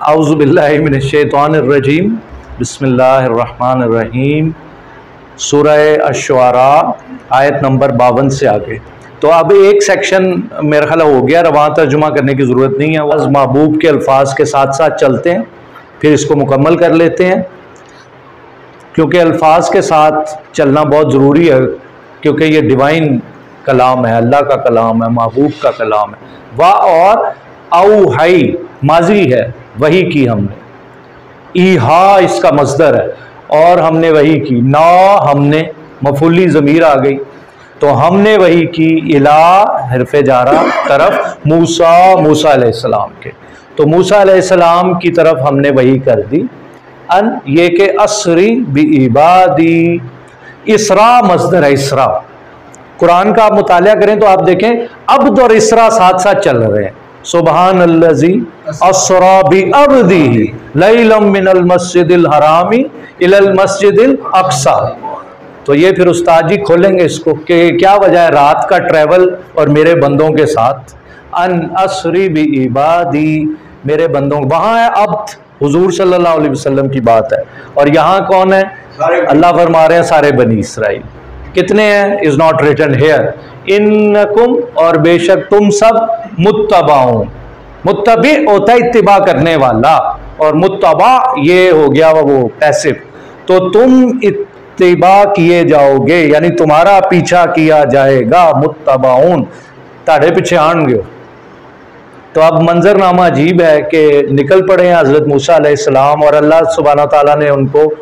औज़ुबिल्लाहि मिनश्शैतानिर्रजीम बिस्मिल्लाहिर्रहमानिर्रहीम। सूरह अश-शुआरा आयत नंबर 52 से आगे। तो अब एक सेक्शन मेरा ख्याल हो गया, रवां तर्जुमा करने की ज़रूरत नहीं है। वह महबूब के अल्फाज के साथ साथ चलते हैं, फिर इसको मुकम्मल कर लेते हैं, क्योंकि अल्फाज के साथ चलना बहुत ज़रूरी है, क्योंकि ये डिवाइन कलाम है, अल्लाह का कलाम है, महबूब का कलाम है। वाह और औहाई माजी है, वही की हमने, ईहा इसका मस्दर है, और हमने वही की, ना हमने मफूली ज़मीर आ गई, तो हमने वही की, इला हरफ़े जारा तरफ मूसा अलैहिस्सलाम के, तो मूसा अलैहिस्सलाम की तरफ हमने वही कर दी। अन ये के असरी बि इबादी, इसरा मस्दर है, इसरा। कुरान का आप मुतालिया करें तो आप देखें अब्द और इसरा साथ साथ चल रहे हैं। सुबहान अल्लज़ी अस्रा बि अब्दिही लैलम मिनल मस्जिदिल हरामी इलल मस्जिदिल अक्सा। तो ये फिर उस्ताद जी खोलेंगे इसको कि क्या वजह है रात का ट्रैवल और मेरे बंदों के साथ। अन असरी बि इबादी, मेरे बंदों, वहाँ है अब्द, हुजूर सल्लल्लाहु अलैहि वसल्लम की बात है, और यहाँ कौन है? अल्लाह फरमा रहे हैं सारे बनी इसराइल। कितने हैं? Is not written here. इन्नकुम, और बेशक तुम सब, मुत्तबाऊन, मुत्तबी होता है इत्तिबा करने वाला, और मुत्तबा ये हो गया वो पैसिव, तो तुम इत्तिबा किए जाओगे, यानी तुम्हारा पीछा किया जाएगा। मुत्तबाऊन, ताड़े पीछे आएंगे। तो अब मंजरनामा अजीब है कि निकल पड़े हैं हज़रत मूसा अलैहिस्सलाम, और अल्लाह सुब्हानहू तआला ने उनको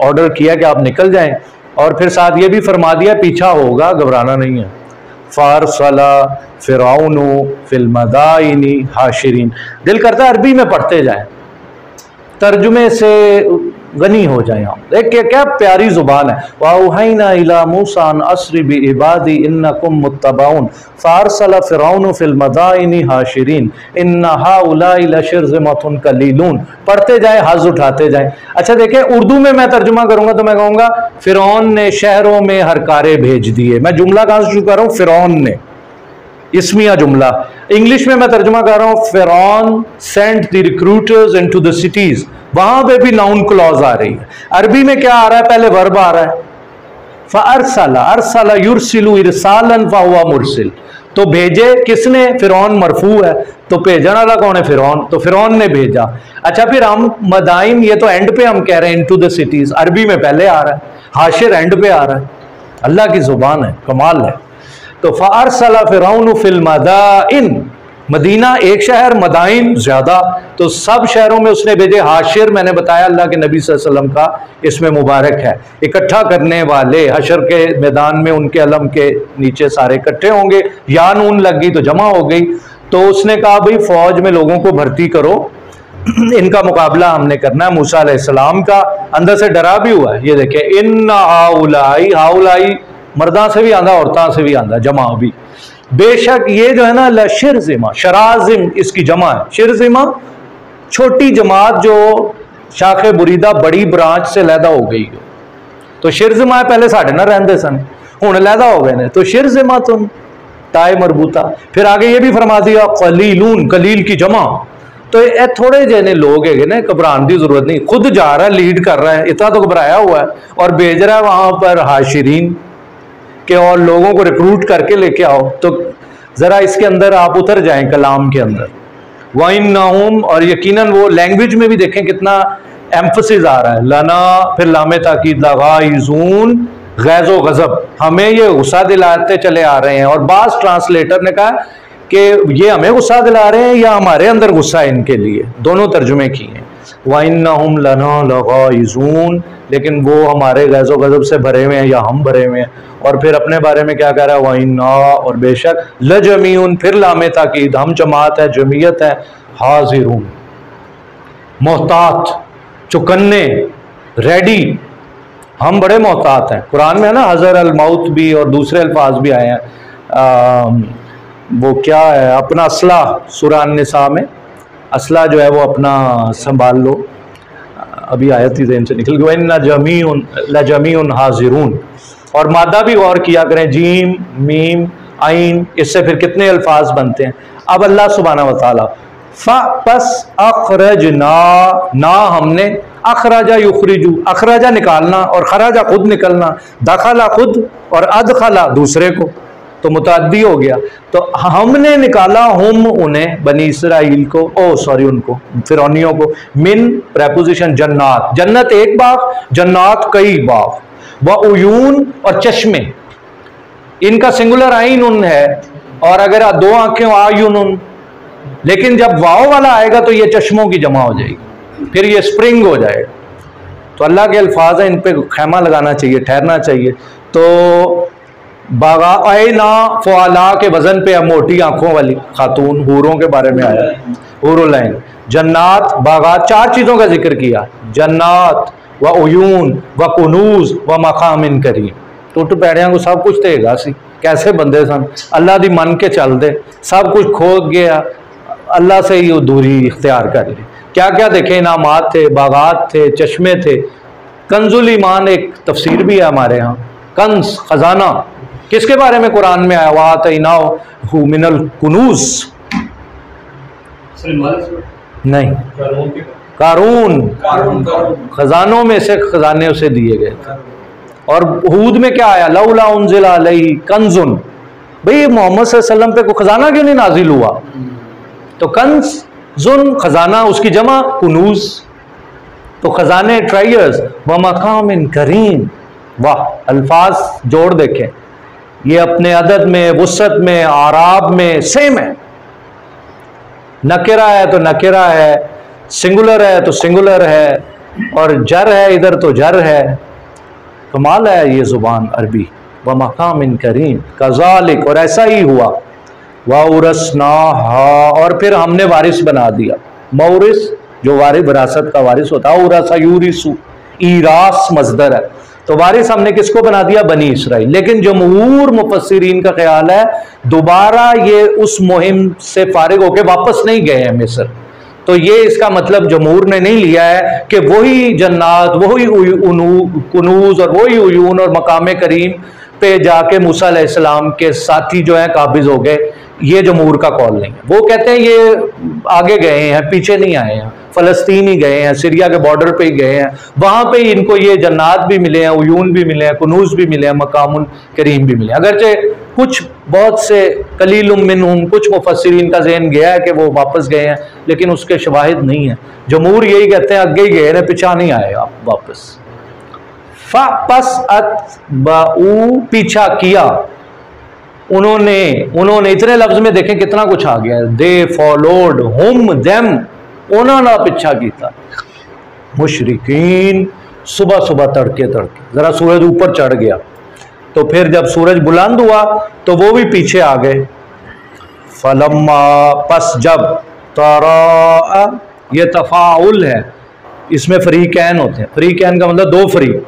ऑर्डर किया कि आप निकल जाएं, और फिर साथ ये भी फरमा दिया पीछा होगा, घबराना नहीं है। फारसला फिरौनु फिल मदाइनी हाशिरीन। दिल करता है अरबी में पढ़ते जाएं, तर्जुमे से गनी हो जाए हम। देखिए क्या प्यारी जुबान है। वाउहैना इला मूसा अन अस्री बि इबादी इन्नकुम मुत्तबाउन फारसला फिरौनु फिल मदाइनी हाशिरीन इन्ना हाउलाई लशिरज़िमतुन कलीलून। पढ़ते जाए, हाथ उठाते जाए। अच्छा देखिए, उर्दू में मैं तर्जुमा करूंगा तो मैं कहूँगा फिरौन ने शहरों में हरकारे भेज दिए। मैं जुमला कहाँ से शुरू कर रहा हूँ? फिरौन ने, इसमिया जुमला। इंग्लिश में मैं तर्जुमा कर रहा हूँ फिरौन sent the recruiters into the cities, वहां पे भी नाउन क्लॉज आ रही है। अरबी में क्या आ रहा है? पहले वर्ब आ रहा है, फअरसला, अरसला युरसिलु इरसालन फहुवा मुरसिल। तो भेजे किसने? फिरौन मरफू है, तो भेजने वाला कौन है? फिरौन, तो फिरौन ने भेजा। अच्छा फिर हम मदाइन, ये तो एंड पे हम कह रहे हैं इनटू द सिटीज, अरबी में पहले आ रहा है, हाशिर एंड पे आ रहा है। अल्लाह की जुबान है, कमाल है। तो फ़अरसला फ़िरऔन फ़िल मदाइन, मदीना एक शहर, मदाइन ज्यादा, तो सब शहरों में उसने भेजे। हाशिर मैंने बताया अल्लाह के नबी सल्लल्लाहु अलैहि वसल्लम का इसमें मुबारक है, इकट्ठा करने वाले। हशर के मैदान में उनके अलम के नीचे सारे इकट्ठे होंगे, या नून लग गई तो जमा हो गई। तो उसने कहा भाई फौज में लोगों को भर्ती करो, इनका मुकाबला हमने करना है। मूसा अलैहिस्सलाम का अंदर से डरा भी हुआ है। ये देखे, इन्ना हाउलाई, हाउलाई मर्दा से भी आंदा, औरतां से भी आंदा, जमा भी। बेशक ये जो है ना लशिरज़िमा, शराजिम इसकी जमा है। शिरजिमा छोटी जमात जो शाखे बुरीदा बड़ी ब्रांच से लैदा हो गई हो, तो शिरजिमा पहले साढ़े ना रहंदे सन, हुण लैदा हो गए ने, तो शिरजिमा तुम ताए मरबूता। फिर आगे ये भी फरमा दिया कलीलून, कलील की जमा। तो ये थोड़े जने लोग है ना, घबराने की जरूरत नहीं। खुद जा रहा है, लीड कर रहा है, इतना तो घबराया हुआ है, और भेज रहा है वहां पर हाशिरीन के, और लोगों को रिक्रूट करके लेके आओ। तो जरा इसके अंदर आप उतर जाएं, कलाम के अंदर। वइन्नहुम, और यकीनन वो लैंग्वेज में भी देखें कितना एम्फसिस आ रहा है। लना, फिर लामे ताकीद लगाइजून, गैज़ो गजब, हमें ये गुस्सा दिलाते चले आ रहे हैं। और बास ट्रांसलेटर ने कहा कि ये हमें गुस्सा दिला रहे हैं या हमारे अंदर गुस्सा है इनके लिए, दोनों तर्जुमे किए हैं। वइन्नहुम लना लगाइजून, लेकिन वो हमारे गैज़ो गजब से भरे हुए हैं या हम भरे हुए हैं। और फिर अपने बारे में क्या कह रहा है? वइन्ना, और बेशक, लजमीउन, फिर लामे ताकीद, हम जमात है, जमीयत है, हाजिरून, मोहतात, चुकन्ने, रेडी, हम बड़े मोहतात हैं। कुरान में है ना हज़र अल मौत भी और दूसरे अल्फाज भी आए हैं। वो क्या है, अपना असला, सूरह अन-निसा में असला जो है वो अपना संभाल लो। अभी आयत ही ज़हन से निकल गई, इन्ना जमीउन लजमीउन हाजिरून। और मादा भी गौर किया करें, जीम, मीम, आइन, इससे फिर कितने अल्फाज बनते हैं। अब अल्लाह सुब्हानहू व तआला पस अखरजना, ना हमने, अखराजा युखरिजू, अखराजा निकालना और खराजा खुद निकलना, दखला खुद और अदखला दूसरे को, तो मुतअद्दी हो गया। तो हमने निकाला हम उन्हें, बनी इसराइल को, उनको फिरौनियों को, मिन प्रेपोजिशन जन्नात, जन्नत एक बाग, जन्नात कई बाग, व उयून और चश्मे, इनका सिंगुलर आइन उन है, और अगर दो आंखें आयुन उन, लेकिन जब वाव वाला आएगा तो ये चश्मों की जमा हो जाएगी, फिर ये स्प्रिंग हो जाएगा। तो अल्लाह के अल्फाज हैं, इन पे खैमा लगाना चाहिए, ठहरना चाहिए। तो बागाना फ़ुआला के वजन पे अब मोटी आंखों वाली खातून, हूरों के बारे में आया, हुरुलैन, जन्नात, बागात, चार चीज़ों का जिक्र किया, जन्नात व उयून व कुनूज व मकामिन करीम। टुट पैड़ियां को सब कुछ देगा सी, कैसे बंदे सन, अल्लाह दी मन के चल दे, सब कुछ खो गया, अल्लाह से ही दूरी इख्तियार कर ली। क्या क्या देखे, इनामात थे, बागात थे, चश्मे थे। कंजुल ईमान एक तफसीर भी है हमारे यहाँ, कंज खजाना, किसके बारे में कुरान में आया, वातइनाहु मिनल कुनूज, नहीं, कारून, खजानों में से खजाने उसे दिए गए थे। और हूद में क्या आया, लौला उन्जिला अलैहि कंजुन, भाई मोहम्मद सल्लल्लाहु अलैहि वसल्लम पे कोई खजाना क्यों नहीं नाजिल हुआ? तो कंजुन खजाना, उसकी जमा कुनूज, तो खजाने ट्रायर्स, व मकामिन करीम। वाह, अल्फाज जोड़ देखें, ये अपने अदद में, वुसत में, आराब में सेम है। नकेरा है तो नकेरा है, सिंगुलर है तो सिंगुलर है, और जर है इधर तो जर है। कमाल है ये जुबान अरबी। व मकामिन करीम कज़ालिक, और ऐसा ही हुआ। वाउरसनाहा, और फिर हमने वारिस बना दिया। मौरिस जो वारिस, विरासत का वारिस होता है, औरसा यूरिसु, ईरास मजदर है, तो वारिस हमने किसको बना दिया, बनी इसराइल। लेकिन जमहूर मुफस्सिरीन का ख्याल है दोबारा ये उस मुहिम से फारिग होकर वापस नहीं गए हैं मिस्र। तो ये इसका मतलब जमहूर ने नहीं लिया है कि वही जन्नात, वही कुनूज और वही उयून और मकाम करीम पे जाके मूसा अलैहिस्सलाम के साथी जो है काबिज हो गए, ये जमहूर का कौल नहीं है। वो कहते हैं ये आगे गए हैं, पीछे नहीं आए हैं, फ़लस्तीन ही गए हैं, सीरिया के बॉर्डर पे ही गए हैं, वहाँ पे इनको ये जन्नात भी मिले हैं, उयून भी मिले हैं, कुनूज भी मिले हैं, मकामुल करीम भी मिले हैं। अगरचे कुछ बहुत से कलीलुम मिनहुम, कुछ मुफस्सिरीन का ज़हन गया है कि वो वापस गए हैं, लेकिन उसके शवाहिद नहीं है। जमहूर यही कहते हैं आगे ही गए हैं, पीछा नहीं आए आप वापस। फ़अतबअू, पीछा किया उन्होंने इतने लफ्ज में देखें कितना कुछ आ गया है। दे फॉलोड हुम देम, उन्होंने पीछा किया। मुशरिकीन, सुबह सुबह तड़के तड़के, जरा सूरज ऊपर चढ़ गया तो फिर जब सूरज बुलंद हुआ तो वो भी पीछे आ गए। फलम्मा, पस जब, तरा, ये तफाउल है, इसमें फरीकैन होते हैं, फरीकैन का मतलब दो फरीक,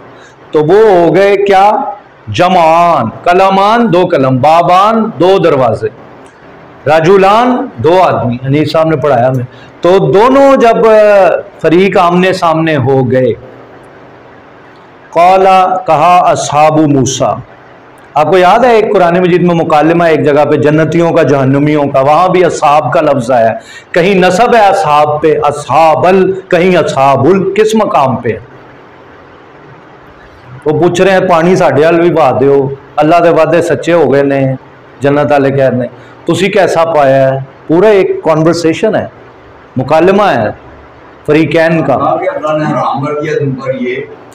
तो वो हो गए क्या, जमान, कलमान दो कलम, बाबान दो दरवाजे, राजुलान दो आदमी, हनीफ साहब ने पढ़ाया हमें। तो दोनों जब फरीक आमने सामने हो गए, कौला, कहा असहाबु मूसा। आपको याद है एक कुरान मजीद में मुकालमा एक जगह पे जन्नतियों का जहन्नुमियों का, वहां भी असहाब का लफ्ज आया, कहीं नसब है असहाब पे, असहाबल, कहीं असहाबुल, किस मकाम पे? वो पूछ रहे हैं पानी साढ़े वाल भी पा दो, अल्लाह के वादे सच्चे हो गए ने, जन्नत वाले कह रहे तुसी कैसा पाया है? पूरा एक कॉन्वर्सेशन है, मुकालमा है फरीकैन का।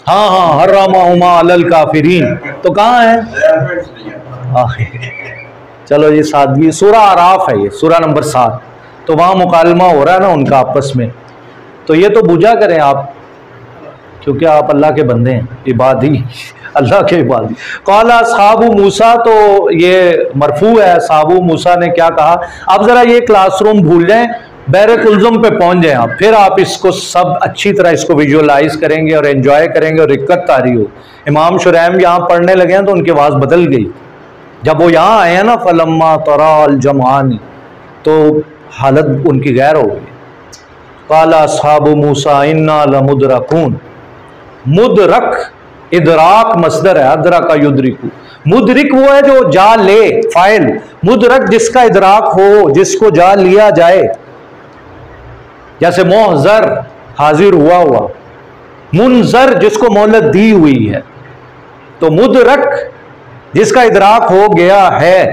हाँ हाँ, हर्रमहुमा अलल काफिरीन, तो कहाँ है? चलो ये सादगी, सूरा आराफ है, ये सूरा नंबर 7, तो वहाँ मुकालमा हो रहा है ना उनका आपस में। तो ये तो बुझा करें आप, क्योंकि आप अल्लाह के बंदे हैं, इबादी, अल्लाह के इबादी। कौला साहबू मूसा, तो ये मरफू है, साहबू मूसा ने क्या कहा। अब जरा ये क्लासरूम भूल जाएं, बैर कुल्जुम पे पहुंच जाएं आप, फिर आप इसको सब अच्छी तरह इसको विजुअलाइज करेंगे और एंजॉय करेंगे और दिक्कत तारी हो। इमाम शुरैम यहाँ पढ़ने लगे हैं तो उनकी आवाज़ बदल गई, जब वो यहाँ आए हैं ना, फलम्मा तराल जमानी, तो हालत उनकी गैर हो गई। काला साहबू मूसा इन्ना लमुदरकून, मुदरक, इदराक मसदर है, अदरका युदरिकु। मुदरिक वो है जो जा ले, फाइल। मुदरक जिसका इदराक हो, जिसको जा लिया जाए। जैसे मोहजर हाजिर हुआ हुआ, मुनजर जिसको मोहलत दी हुई है, तो मुदरक जिसका इदराक हो गया है।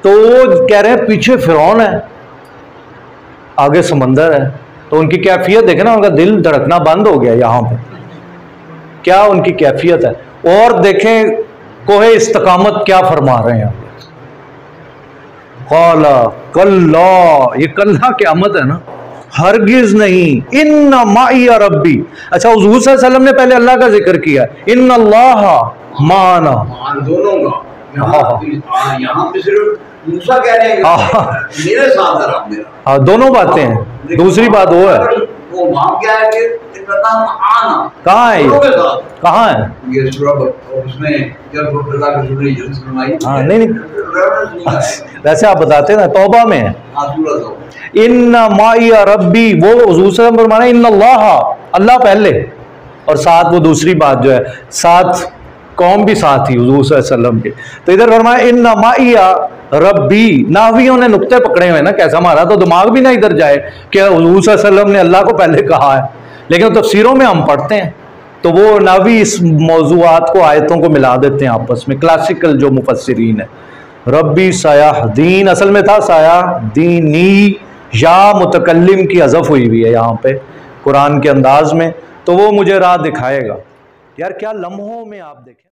तो वो कह रहे हैं पीछे फिरौन है, आगे समंदर है, तो उनकी कैफियत देखे ना, उनका दिल धड़कना बंद हो गया यहां पर, क्या उनकी कैफियत है। और देखें कोहे इस्तकामत क्या फरमा रहे हैं, क़ाला कल्ला, ये कल्ला क़यामत है ना, हरगिज नहीं, इन्ना माइया रब्बी। अच्छा, हुज़ूर सल्लल्लाहु अलैहि वसल्लम ने पहले अल्लाह का जिक्र किया, इन्ना अल्लाह माना, दोनों का यहाँ पे सिर्फ मूसा कह रहे हैं मेरे साथ है रब मेरा। हाँ, दोनों बातें हैं। दूसरी बात वो है, वो वहां क्या है कि आना कहाँ है, कहाँ है ये उसमें जब अल्लाह के रसूल ने ये सुनाई। हाँ, नहीं वैसे आप बताते ना, तौबा में है इन्ना माइया रब्बी, वो हुज़ूर सल्लल्लाहु अलैहि वसल्लम फरमाना इन्ना अल्लाह पहले, और साथ वो दूसरी बात जो है, साथ कौम भी साथ ही हुज़ूर सल्लल्लाहु अलैहि वसल्लम के। तो इधर फरमाया इन्ना माइया रब्बी, नावियों ने नुक्ते पकड़े हुए ना, कैसा हमारा तो दिमाग भी ना इधर जाए कि हुज़ूर सल्लल्लाहु अलैहि वसल्लम ने अल्लाह को पहले कहा है, लेकिन तफसीरों में हम पढ़ते हैं तो वो नावी इस मौज़ूआत को, आयतों को मिला देते हैं आपस में। क्लासिकल जो मुफस्सिरीन है, रब्बी सायाह दीन असल में था सायाह दीनी, या मुतकल्लिम की हज़फ हुई हुई है यहाँ पे कुरान के अंदाज में, तो वो मुझे राह दिखाएगा। यार क्या लम्हों में आप देखें।